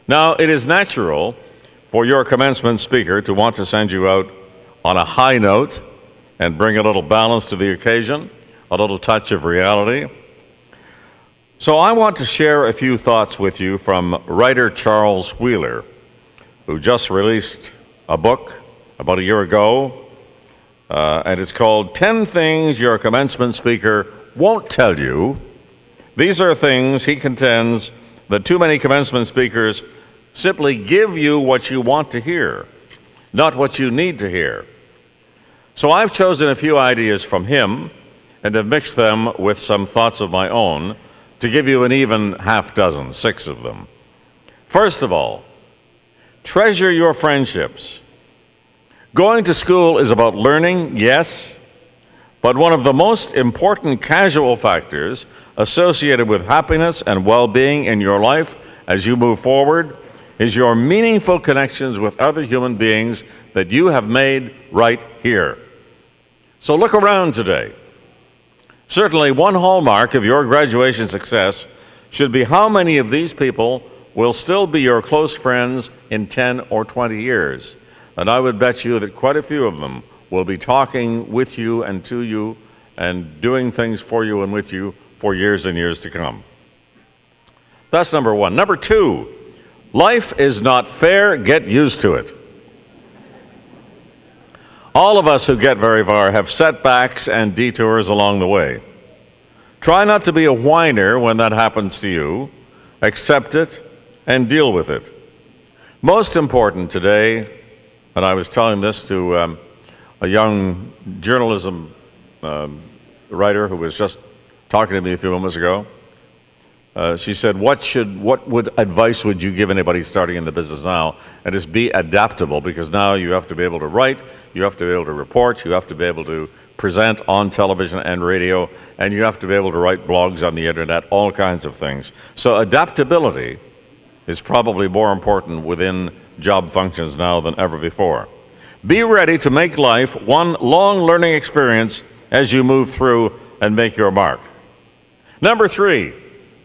Now, it is natural for your commencement speaker to want to send you out on a high note and bring a little balance to the occasion, a little touch of reality. So I want to share a few thoughts with you from writer Charles Wheeler, who just released a book about a year ago, and it's called 10 Things Your Commencement Speaker Won't Tell You. These are things, he contends, that too many commencement speakers simply give you what you want to hear, not what you need to hear. So I've chosen a few ideas from him and have mixed them with some thoughts of my own to give you an even half dozen, 6 of them. First of all, treasure your friendships. Going to school is about learning, yes, but one of the most important casual factors associated with happiness and well-being in your life as you move forward is your meaningful connections with other human beings that you have made right here. So look around today. Certainly, one hallmark of your graduation success should be how many of these people will still be your close friends in 10 or 20 years. And I would bet you that quite a few of them will be talking with you and to you and doing things for you and with you for years and years to come. That's number one. Number 2, life is not fair, get used to it. All of us who get very far have setbacks and detours along the way. Try not to be a whiner when that happens to you. Accept it and deal with it. Most important today, and I was telling this to a young journalism writer who was just talking to me a few moments ago. She said, what advice would you give anybody starting in the business now? And it's be adaptable, because now you have to be able to write, you have to be able to report, you have to be able to present on television and radio, and you have to be able to write blogs on the internet, all kinds of things. So adaptability is probably more important within job functions now than ever before. Be ready to make life one long learning experience as you move through and make your mark. Number 3,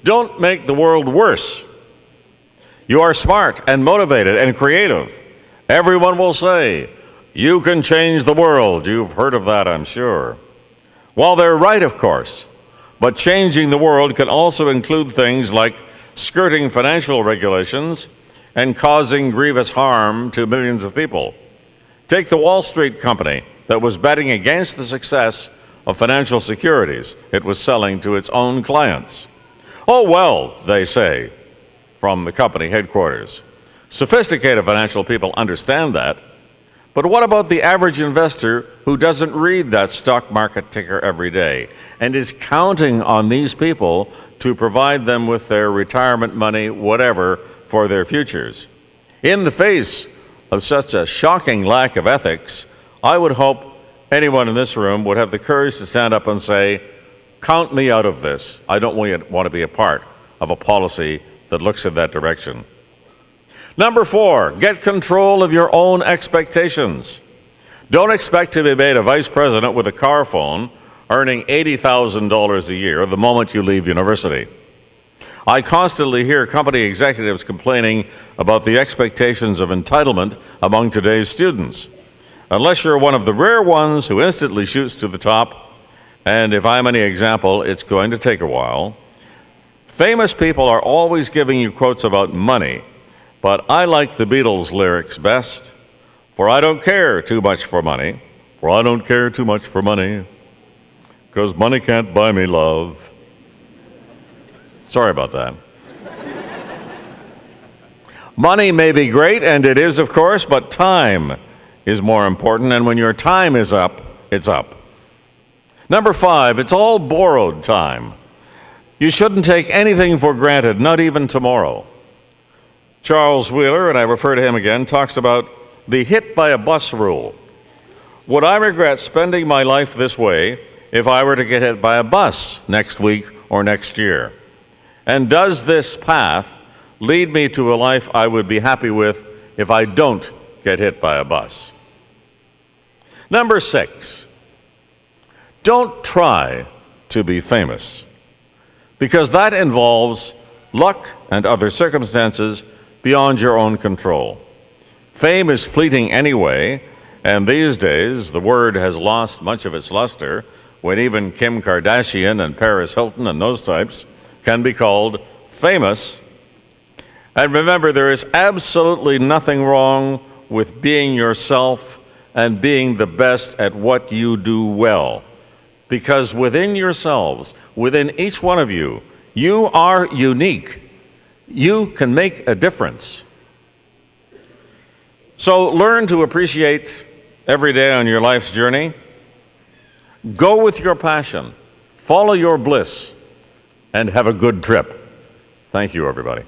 don't make the world worse. You are smart and motivated and creative. Everyone will say, you can change the world. You've heard of that, I'm sure. Well, they're right, of course. But changing the world can also include things like skirting financial regulations and causing grievous harm to millions of people. Take the Wall Street company that was betting against the success of financial securities it was selling to its own clients. Oh, well, they say, from the company headquarters. Sophisticated financial people understand that. But what about the average investor who doesn't read that stock market ticker every day and is counting on these people to provide them with their retirement money, whatever, for their futures? In the face of such a shocking lack of ethics, I would hope anyone in this room would have the courage to stand up and say, count me out of this. I don't want to be a part of a policy that looks in that direction. Number 4, get control of your own expectations. Don't expect to be made a vice president with a car phone earning $80,000 a year the moment you leave university. I constantly hear company executives complaining about the expectations of entitlement among today's students. Unless you're one of the rare ones who instantly shoots to the top, and if I'm any example, it's going to take a while. Famous people are always giving you quotes about money, but I like the Beatles lyrics best. For I don't care too much for money, for I don't care too much for money, 'cause money can't buy me love. Sorry about that. Money may be great, and it is, of course, but time is more important, and when your time is up, it's up. Number 5, it's all borrowed time. You shouldn't take anything for granted, not even tomorrow. Charles Wheeler, and I refer to him again, talks about the hit by a bus rule. Would I regret spending my life this way if I were to get hit by a bus next week or next year? And does this path lead me to a life I would be happy with if I don't get hit by a bus? Number 6, don't try to be famous, because that involves luck and other circumstances beyond your own control. Fame is fleeting anyway, and these days the word has lost much of its luster when even Kim Kardashian and Paris Hilton and those types can be called famous. And remember, there is absolutely nothing wrong with being yourself and being the best at what you do well. Because within yourselves, within each one of you, you are unique. You can make a difference. So learn to appreciate every day on your life's journey. Go with your passion, follow your bliss, and have a good trip. Thank you, everybody.